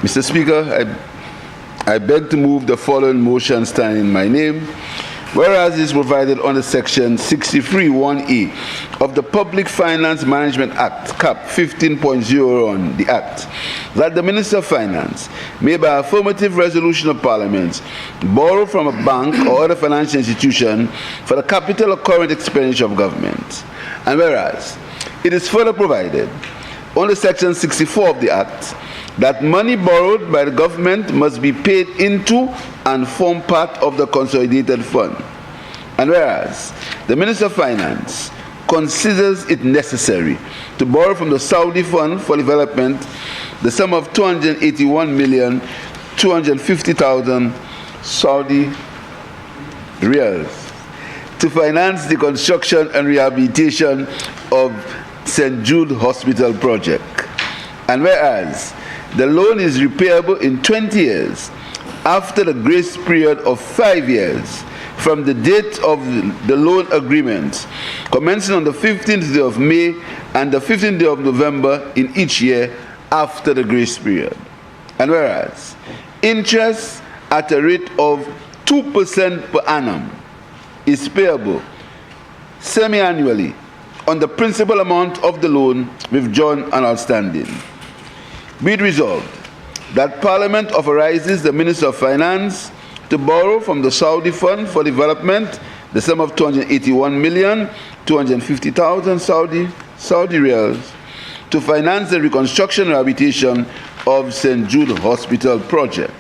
Mr. Speaker, I beg to move the following motion standing in my name. Whereas it is provided under Section 63(1)(e) of the Public Finance Management Act, Cap 15.01, the Act, that the Minister of Finance may by affirmative resolution of Parliament borrow from a bank or other financial institution for the capital or current expenditure of government. And whereas it is further provided under Section 64 of the Act that money borrowed by the government must be paid into and form part of the consolidated fund. And whereas the Minister of Finance considers it necessary to borrow from the Saudi Fund for Development the sum of 281,250,000 Saudi riyals to finance the construction and rehabilitation of St. Jude Hospital project. And whereas the loan is repayable in 20 years after the grace period of 5 years from the date of the loan agreement, commencing on the 15th day of May and the 15th day of November in each year after the grace period. And whereas interest at a rate of 2% per annum is payable semi-annually on the principal amount of the loan withdrawn and outstanding. Be it resolved that Parliament authorizes the Minister of Finance to borrow from the Saudi Fund for Development the sum of 281,250,000 Saudi riyals to finance the reconstruction and rehabilitation of St. Jude Hospital project.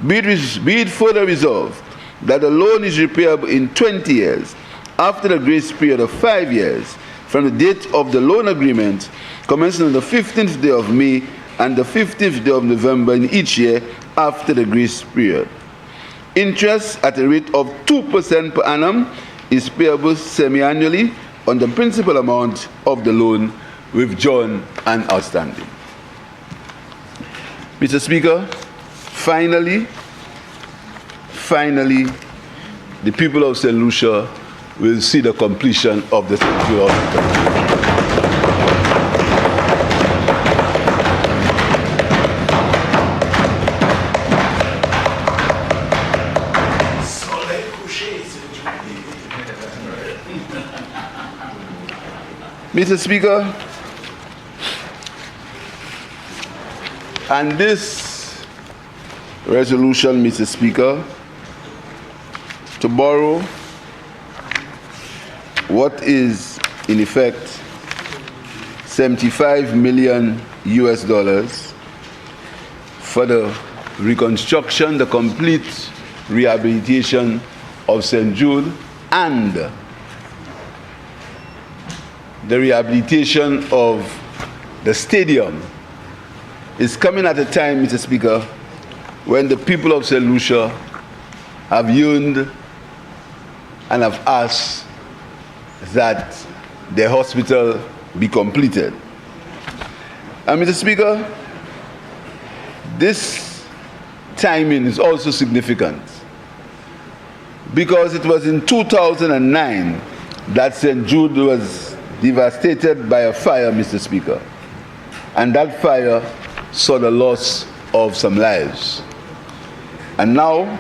Be it further resolved that the loan is repayable in 20 years after the grace period of 5 years from the date of the loan agreement, commencing on the 15th day of May and the 15th day of November in each year after the grace period. Interest at a rate of 2% per annum is payable semi-annually on the principal amount of the loan withdrawn and outstanding. Mr. Speaker, finally, the people of St. Lucia will see the completion of the St. Jude Hospital. Mr. Speaker, and this resolution, Mr. Speaker, to borrow what is in effect $75 million for the reconstruction, the complete rehabilitation of St. Jude and the rehabilitation of the stadium is coming at a time, Mr. Speaker, when the people of St. Lucia have yearned and have asked that the hospital be completed. And Mr. Speaker, this timing is also significant because it was in 2009 that St. Jude was devastated by a fire, Mr. Speaker. And that fire saw the loss of some lives. And now,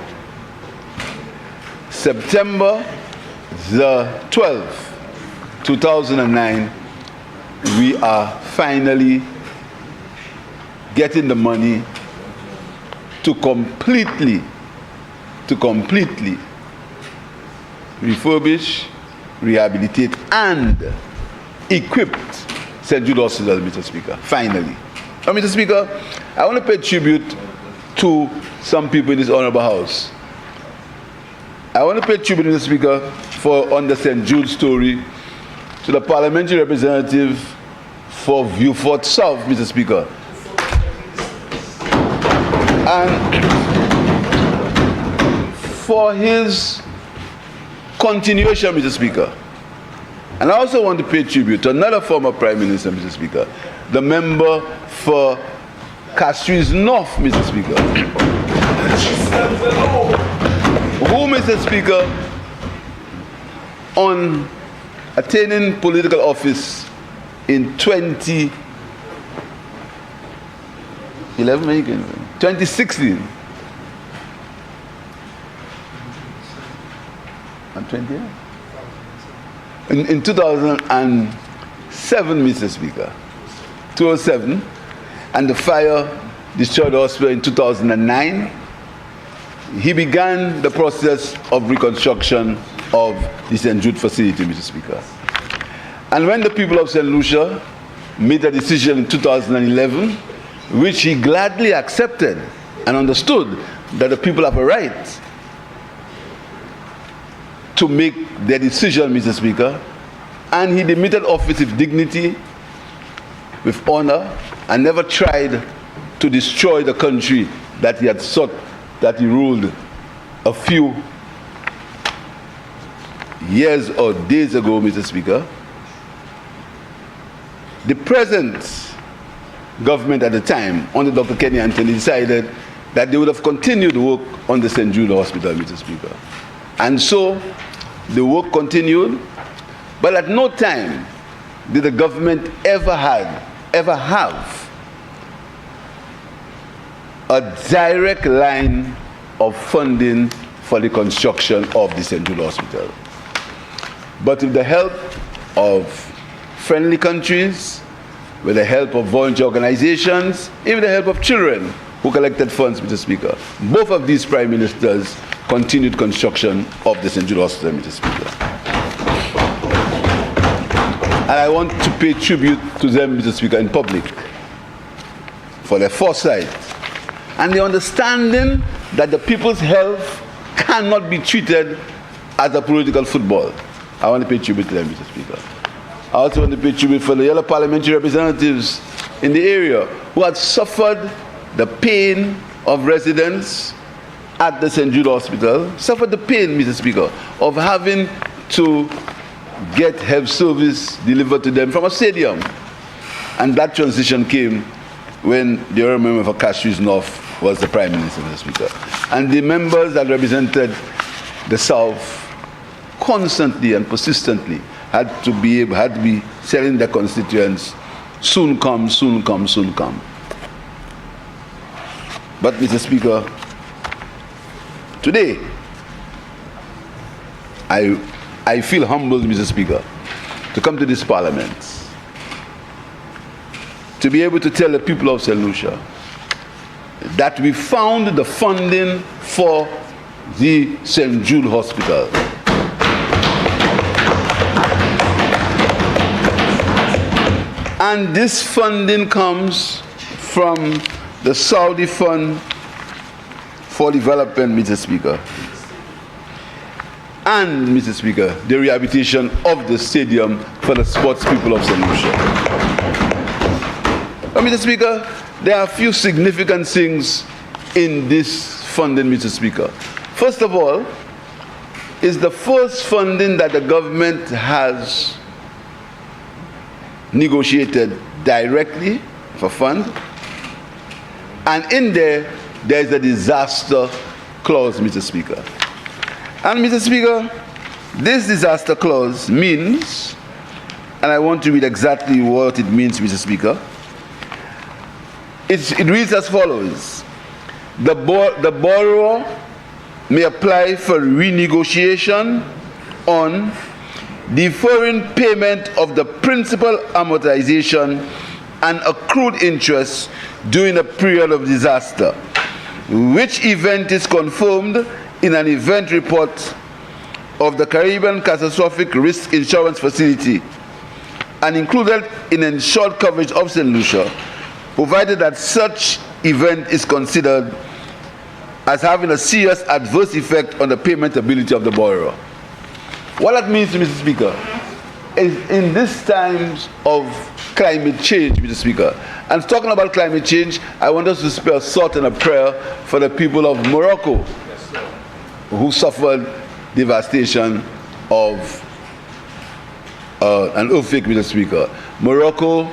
September the 12th, 2009, we are finally getting the money to completely refurbish, rehabilitate, and equipped St. Jude Hospital, Mr. Speaker, finally. Now, Mr. Speaker, I want to pay tribute to some people in this honorable house. I want to pay tribute, Mr. Speaker, for on the St. Jude story, to the parliamentary representative for Vieux-Fort South, Mr. Speaker. And for his continuation, Mr. Speaker. And I also want to pay tribute to another former Prime Minister, Mr. Speaker, the member for Castries North, Mr. Speaker, who, Mr. Speaker, on attaining political office in 2016 and 20 in 2007, Mr. Speaker, 2007, and the fire destroyed the hospital in 2009. He began the process of reconstruction of the St. Jude facility, Mr. Speaker. And when the people of St. Lucia made a decision in 2011, which he gladly accepted and understood that the people have a right to make their decision, Mr. Speaker, and he demitted office with dignity, with honor, and never tried to destroy the country that he had sought, that he ruled a few years or days ago, Mr. Speaker. The present government at the time, under Dr. Kenny Anthony, decided that they would have continued work on the St. Jude Hospital, Mr. Speaker. And so the work continued, but at no time did the government ever have a direct line of funding for the construction of the St. Jude Hospital. But with the help of friendly countries, with the help of volunteer organizations, even the help of children who collected funds, Mr. Speaker, both of these prime ministers continued construction of the St. Jude Hospital, Mr. Speaker. And I want to pay tribute to them, Mr. Speaker, in public for their foresight and the understanding that the people's health cannot be treated as a political football. I want to pay tribute to them, Mr. Speaker. I also want to pay tribute for the yellow parliamentary representatives in the area who had suffered the pain of residents at the St. Jude Hospital, suffered the pain, Mr. Speaker, of having to get health service delivered to them from a stadium. And that transition came when the honorable member for Castries North was the Prime Minister, Mr. Speaker. And the members that represented the South constantly and persistently had to be telling their constituents, soon come, soon come, soon come. But, Mr. Speaker, today, I feel humbled, Mr. Speaker, to come to this Parliament, to be able to tell the people of St. Lucia that we found the funding for the St. Jude Hospital. And this funding comes from the Saudi Fund for Development, Mr. Speaker. And, Mr. Speaker, the rehabilitation of the stadium for the sports people of St. Lucia. Mr. Speaker, there are a few significant things in this funding, Mr. Speaker. First of all, is the first funding that the government has negotiated directly for fund. And in there's a disaster clause, Mr. Speaker. And, Mr. Speaker, this disaster clause means, and I want to read exactly what it means, Mr. Speaker. It reads as follows. The borrower may apply for renegotiation on deferring payment of the principal amortization and accrued interest during a period of disaster, which event is confirmed in an event report of the Caribbean Catastrophic Risk Insurance Facility and included in insured coverage of St. Lucia, provided that such event is considered as having a serious adverse effect on the payment ability of the borrower. What that means, Mr. Speaker, is in these times of climate change, Mr. Speaker, and talking about climate change, I want us to spare a thought and a prayer for the people of Morocco, who suffered devastation of an earthquake, Mr. Speaker. Morocco,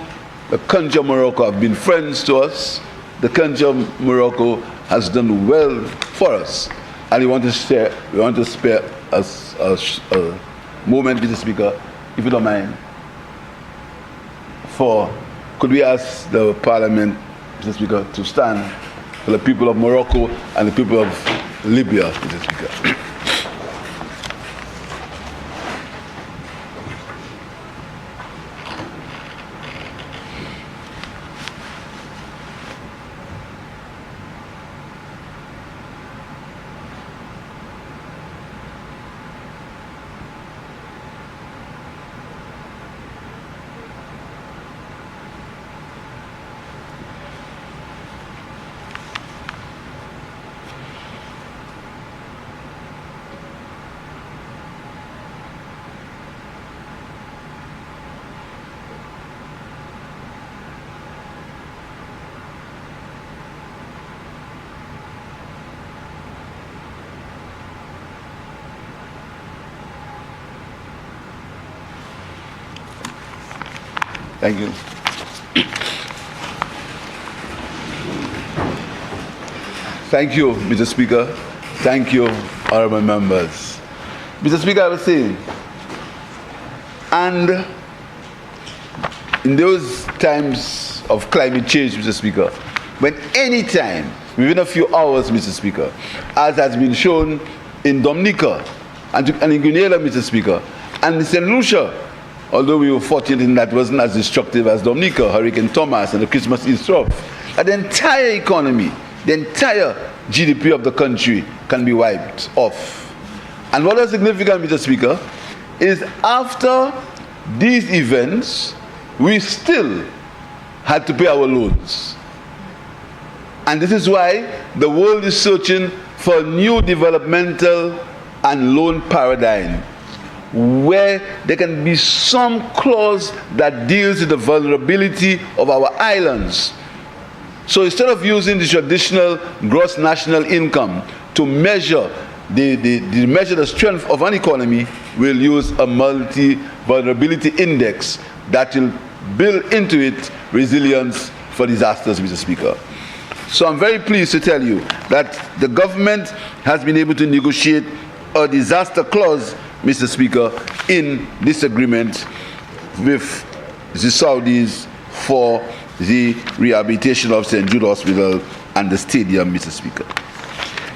the country of Morocco have been friends to us. The country of Morocco has done well for us. And we want to spare us a moment, Mr. Speaker, if you don't mind, could we ask the Parliament, Mr. Speaker, to stand for the people of Morocco and the people of Libya, Mr. Speaker. Thank you. Thank you, Mr. Speaker. Thank you, honorable members. Mr. Speaker, I was saying, and in those times of climate change, Mr. Speaker, when any time, within a few hours, Mr. Speaker, as has been shown in Dominica and in Grenada, Mr. Speaker, and in St. Lucia, although we were fortunate in that wasn't as destructive as Dominica, Hurricane Thomas, and the Christmas Eve storm, the entire economy, the entire GDP of the country can be wiped off. And what is significant, Mr. Speaker, is after these events, we still had to pay our loans. And this is why the world is searching for a new developmental and loan paradigm, where there can be some clause that deals with the vulnerability of our islands. So instead of using the traditional gross national income to measure the strength of an economy, we'll use a multi-vulnerability index that will build into it resilience for disasters, Mr. Speaker. So I'm very pleased to tell you that the government has been able to negotiate a disaster clause, Mr. Speaker, in this agreement with the Saudis for the rehabilitation of St. Jude Hospital and the stadium, Mr. Speaker.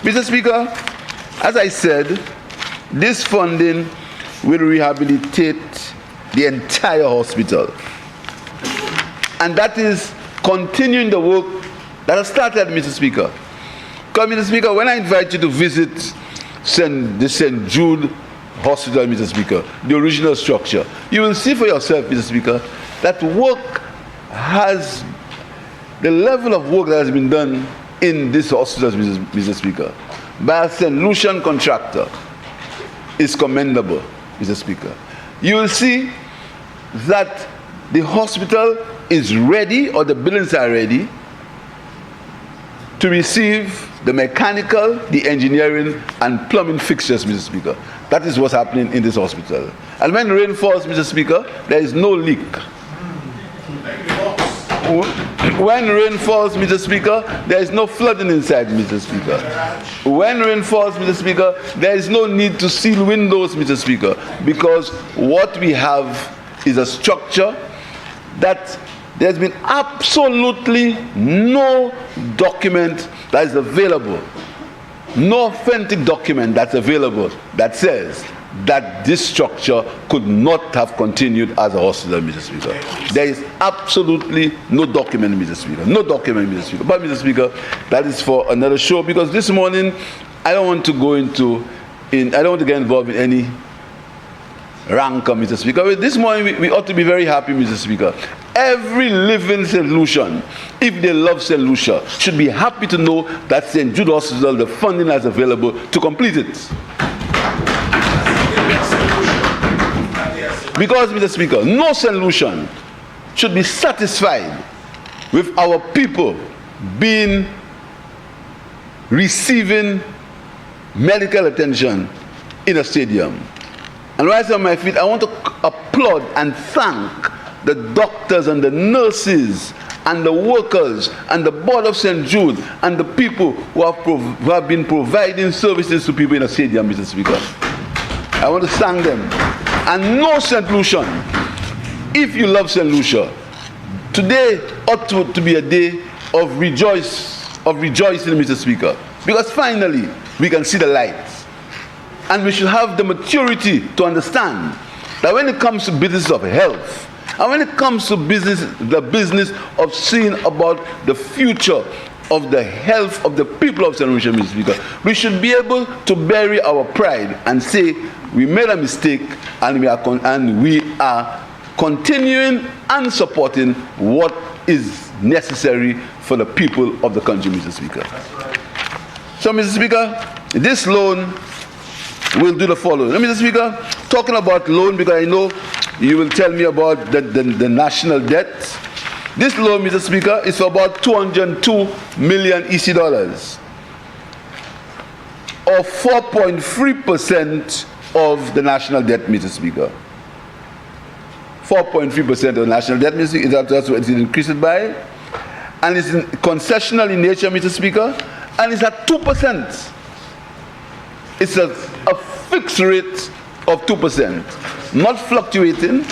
Mr. Speaker, as I said, this funding will rehabilitate the entire hospital. And that is continuing the work that has started, Mr. Speaker. Because, Mr. Speaker, when I invite you to visit the St. Jude Hospital, Mr. Speaker, the original structure, you will see for yourself, Mr. Speaker, that the level of work that has been done in this hospital, Mr. Speaker, by a St. Lucian contractor is commendable, Mr. Speaker. You will see that the hospital is ready, or the buildings are ready, to receive the mechanical, the engineering, and plumbing fixtures, Mr. Speaker. That is what's happening in this hospital. And when rain falls, Mr. Speaker, there is no leak. When rain falls, Mr. Speaker, there is no flooding inside, Mr. Speaker. When rain falls, Mr. Speaker, there is no need to seal windows, Mr. Speaker, because what we have is a structure that there's been absolutely no document that is available, no authentic document that's available that says that this structure could not have continued as a hospital, Mr. Speaker. There is absolutely no document, Mr. Speaker. No document, Mr. Speaker. But, Mr. Speaker, that is for another show, because this morning I don't want to get involved in any rancor, Mr. Speaker. This morning we ought to be very happy, Mr. Speaker. Every living St. Lucian, if they love St. Lucia, should be happy to know that St. Jude Hospital, the funding is available to complete it. Because, Mr. Speaker, no St. Lucian should be satisfied with our people receiving medical attention in a stadium. And right on my feet, I want to applaud and thank the doctors and the nurses and the workers and the board of St. Jude and the people who have been providing services to people in a stadium, Mr. Speaker. I want to thank them and no St. Lucian, if you love St. Lucia, today ought to be a day of rejoicing, Mr. Speaker, because finally we can see the light. And we should have the maturity to understand that when it comes to business of health, and when it comes to the business of seeing about the future of the health of the people of St. Lucia, Mr. Speaker, we should be able to bury our pride and say we made a mistake, and we are continuing and supporting what is necessary for the people of the country, Mr. Speaker. So, Mr. Speaker, this loan will do the following. Mr. Speaker, talking about loan, because I know you will tell me about the national debt. This loan, Mr. Speaker, is for about 202 million EC dollars, or 4.3% of the national debt, Mr. Speaker. 4.3% of the national debt, Mr. Speaker, that's what it increased by. And it's concessional in nature, Mr. Speaker, and it's at 2%. It's a fixed rate of 2%, not fluctuating.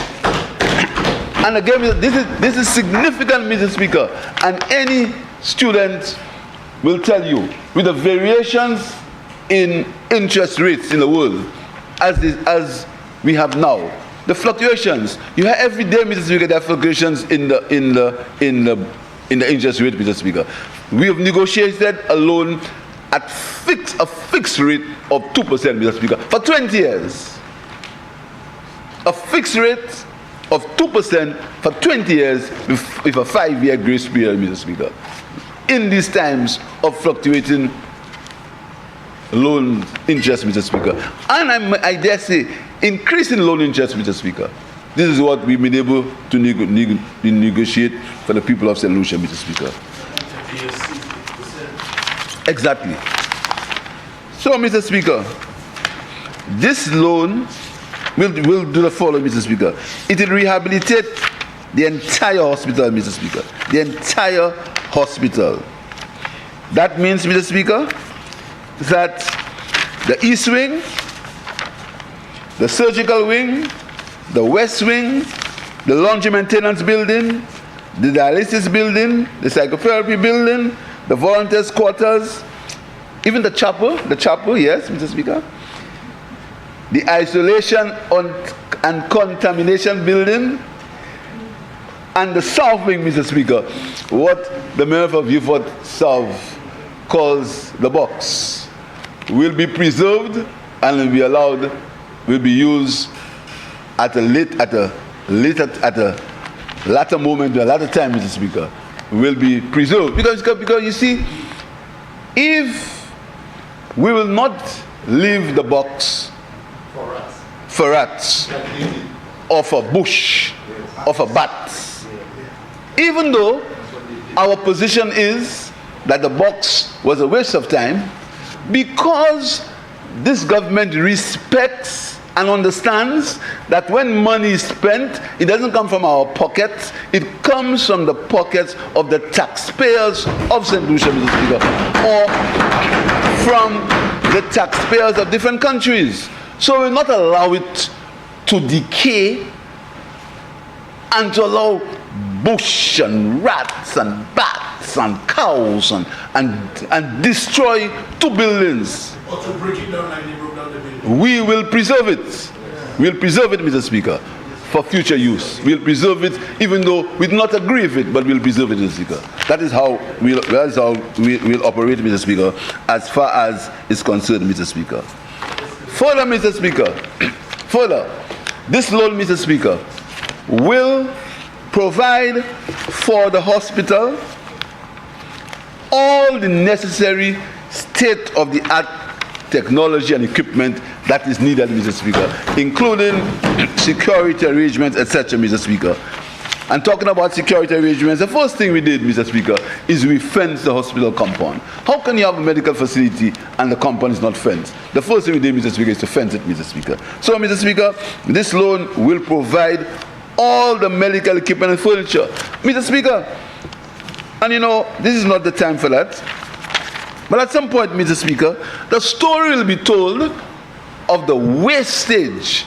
And again, this is significant, Mr. Speaker, and any student will tell you, with the variations in interest rates in the world as we have now, the fluctuations, you have every day, Mr. Speaker, there are fluctuations in the interest rate, Mr. Speaker. We have negotiated a loan at a fixed rate of 2%, Mr. Speaker, for 20 years. A fixed rate of 2% for 20 years with a 5-year grace period, Mr. Speaker. In these times of fluctuating loan interest, Mr. Speaker. And I dare say, increasing loan interest, Mr. Speaker. This is what we've been able to negotiate for the people of St. Lucia, Mr. Speaker. Exactly. So, Mr. Speaker, this loan will do the following, Mr. Speaker. It will rehabilitate the entire hospital, Mr. Speaker. The entire hospital. That means, Mr. Speaker, that the East Wing, the surgical wing, the West Wing, the laundry maintenance building, the dialysis building, the psychotherapy building, the volunteers' quarters, even the chapel, yes, Mr. Speaker, the isolation and contamination building, and the South Wing, Mr. Speaker, what the Mayor of Beaufort South calls the box, will be preserved and will be allowed, will be used at a latter moment, a latter time, Mr. Speaker, will be preserved. Because you see, if we will not leave the box for rats or for bush or for bats, even though our position is that the box was a waste of time, because this government respects and understands that when money is spent, it doesn't come from our pockets, it comes from the pockets of the taxpayers of St. Lucia, Mr. Speaker, or from the taxpayers of different countries. So we'll not allow it to decay and to allow bush and rats and bats and cows and destroy two buildings. Or to break it down like they broke down the building. We will preserve it. We'll preserve it, Mr. Speaker, for future use. We'll preserve it, even though we do not agree with it, but we'll preserve it, Mr. Speaker. That is how we'll operate, Mr. Speaker, as far as is concerned, Mr. Speaker. Further, Mr. Speaker, this loan, Mr. Speaker, will provide for the hospital all the necessary state-of-the-art technology and equipment that is needed, Mr. Speaker, including security arrangements, etc., Mr. Speaker. And talking about security arrangements, the first thing we did, Mr. Speaker, is we fenced the hospital compound. How can you have a medical facility and the compound is not fenced? The first thing we did, Mr. Speaker, is to fence it, Mr. Speaker. So, Mr. Speaker, this loan will provide all the medical equipment and furniture. Mr. Speaker, and you know, this is not the time for that, but at some point, Mr. Speaker, the story will be told of the wastage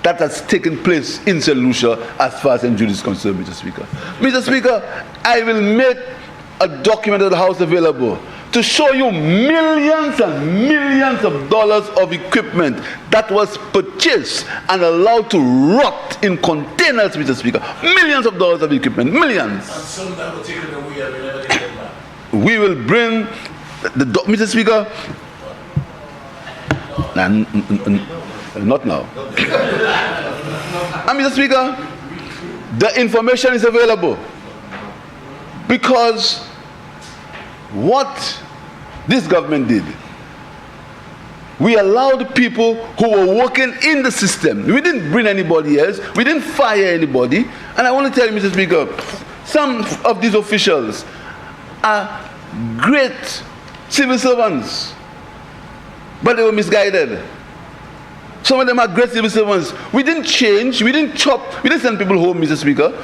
that has taken place in St. Lucia as far as St. Jude is concerned, Mr. Speaker. Mr. Speaker, I will make a document of the House available to show you millions and millions of dollars of equipment that was purchased and allowed to rot in containers, Mr. Speaker. Millions of dollars of equipment, millions. And some that were taken away and we never get them back. We will bring Mr. Speaker. Not now. And Mr. Speaker, the information is available because what this government did, we allowed people who were working in the system. We didn't bring anybody else. We didn't fire anybody. And I want to tell you, Mr. Speaker, some of these officials are great civil servants, but they were misguided. Some of them are great civil servants. We didn't change, we didn't chop, we didn't send people home, Mr. Speaker.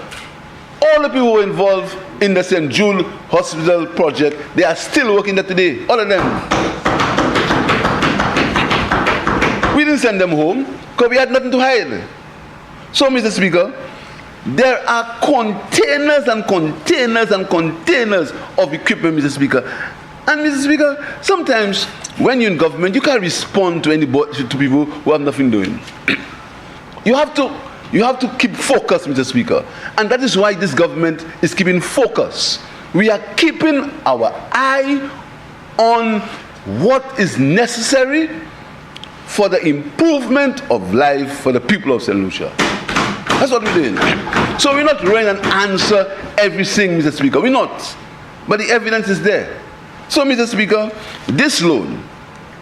All the people who were involved in the St. Jude Hospital project, they are still working there today, all of them. We didn't send them home because we had nothing to hide. So, Mr. Speaker, there are containers and containers and containers of equipment, Mr. Speaker. And Mr. Speaker, sometimes when you're in government, you can't respond to anybody, to people who have nothing doing. You have to keep focus, Mr. Speaker. And that is why this government is keeping focus. We are keeping our eye on what is necessary for the improvement of life for the people of St. Lucia. That's what we're doing. So we're not running and answer everything, Mr. Speaker. We're not. But the evidence is there. So, Mr. Speaker, this loan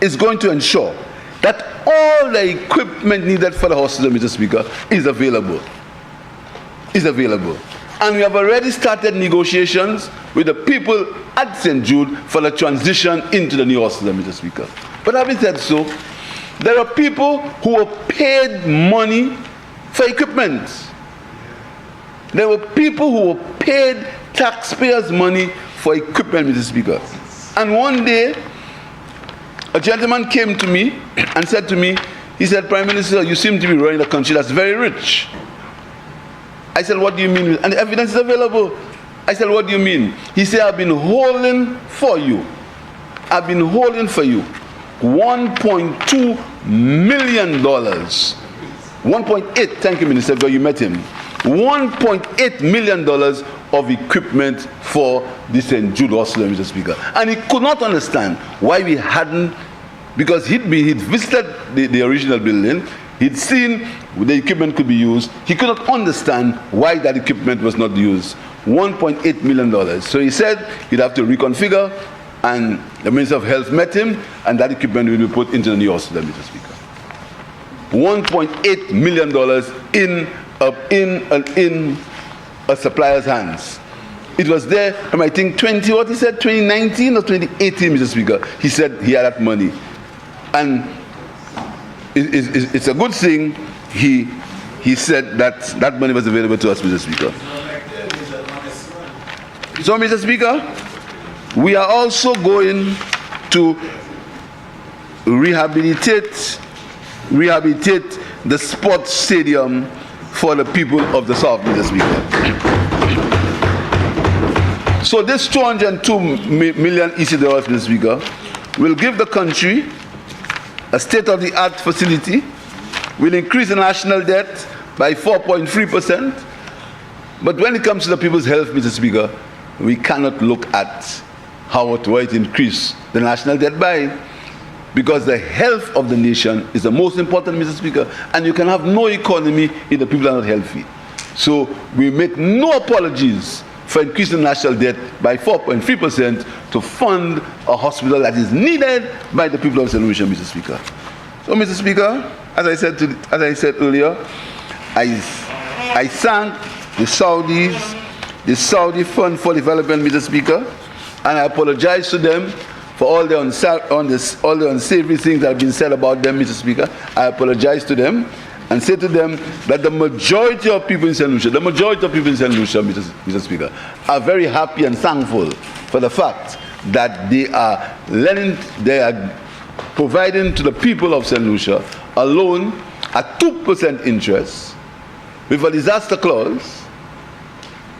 is going to ensure that all the equipment needed for the hospital, Mr. Speaker, is available. Is available. And we have already started negotiations with the people at St. Jude for the transition into the new hospital, Mr. Speaker. But having said so, there are people who were paid money for equipment. There were people who were paid taxpayers' money for equipment, Mr. Speaker. And one day, a gentleman came to me and said to me, he said, Prime Minister, you seem to be running a country that's very rich. I said, what do you mean? And the evidence is available. I said, what do you mean? He said, I've been holding for you. I've been holding for you $1.2 million. 1.8, thank you, Minister, because you met him. $1.8 million of equipment for the St. Jude Hospital, Mr. Speaker. And he could not understand why we hadn't, because he'd visited the original building, he'd seen the equipment could be used. He could not understand why that equipment was not used. $1.8 million. So he said he'd have to reconfigure, and the Minister of Health met him, and that equipment will be put into the new hospital, Mr. Speaker. $1.8 million in a supplier's hands. It was there, I think 2019 or 2018, Mr. Speaker. He said he had that money. And it's a good thing he said that money was available to us, Mr. Speaker. So, Mr. Speaker, we are also going to rehabilitate the sports stadium for the people of the South, Mr. Speaker. So this 202 million EC dollars, Mr. Speaker, will give the country a state-of-the-art facility, will increase the national debt by 4.3%. But when it comes to the people's health, Mr. Speaker, we cannot look at what it increased the national debt by, because the health of the nation is the most important, Mr. Speaker, and you can have no economy if the people are not healthy. So we make no apologies for increasing the national debt by 4.3% to fund a hospital that is needed by the people of St. Lucia, Mr. Speaker. So, Mr. Speaker, as I said earlier, I thank the Saudi Fund for Development, Mr. Speaker, and I apologize to them for all the unsavory things that have been said about them, Mr. Speaker. I apologize to them and say to them that the majority of people in St. Lucia, Mr. Speaker, are very happy and thankful for the fact that they are providing to the people of St. Lucia a loan at 2% interest, with a disaster clause,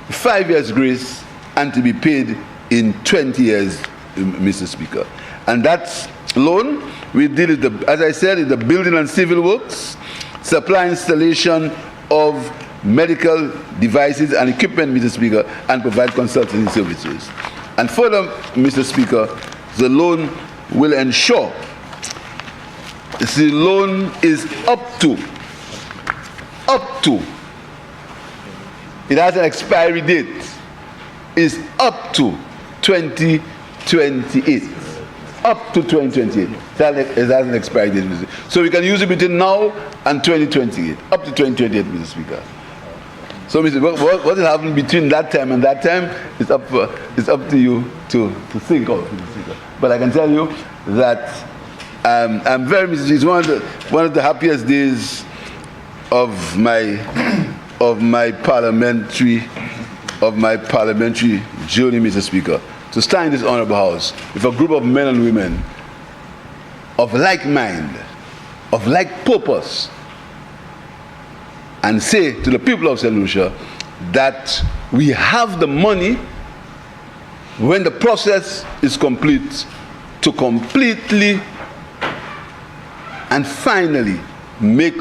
5 years grace, and to be paid in 20 years, Mr. Speaker. And that loan, we deal with, as I said, in the building and civil works, supply installation of medical devices and equipment, Mr. Speaker, and provide consulting services. And further, Mr. Speaker, the loan will ensure the loan is up to, it has an expiry date, is up to 2028. Up to 2028. It has an expiry date, Mr. So we can use it between now and 2028. Up to 2028, Mr. Speaker. So, Mr. What will happen between that time and that time is up to you to think of, Mr. Speaker. But I can tell you that I'm very, Mr. Speaker, it's one of the happiest days of my parliamentary journey, Mr. Speaker, to stand in this honorable house with a group of men and women of like mind, of like purpose, and say to the people of St. Lucia that we have the money when the process is complete to completely and finally make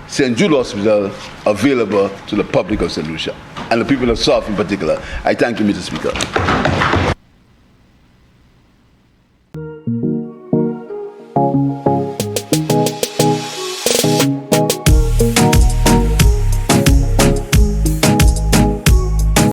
St. Jude Hospital available to the public of St. Lucia and the people of South in particular. I thank you, Mr. Speaker.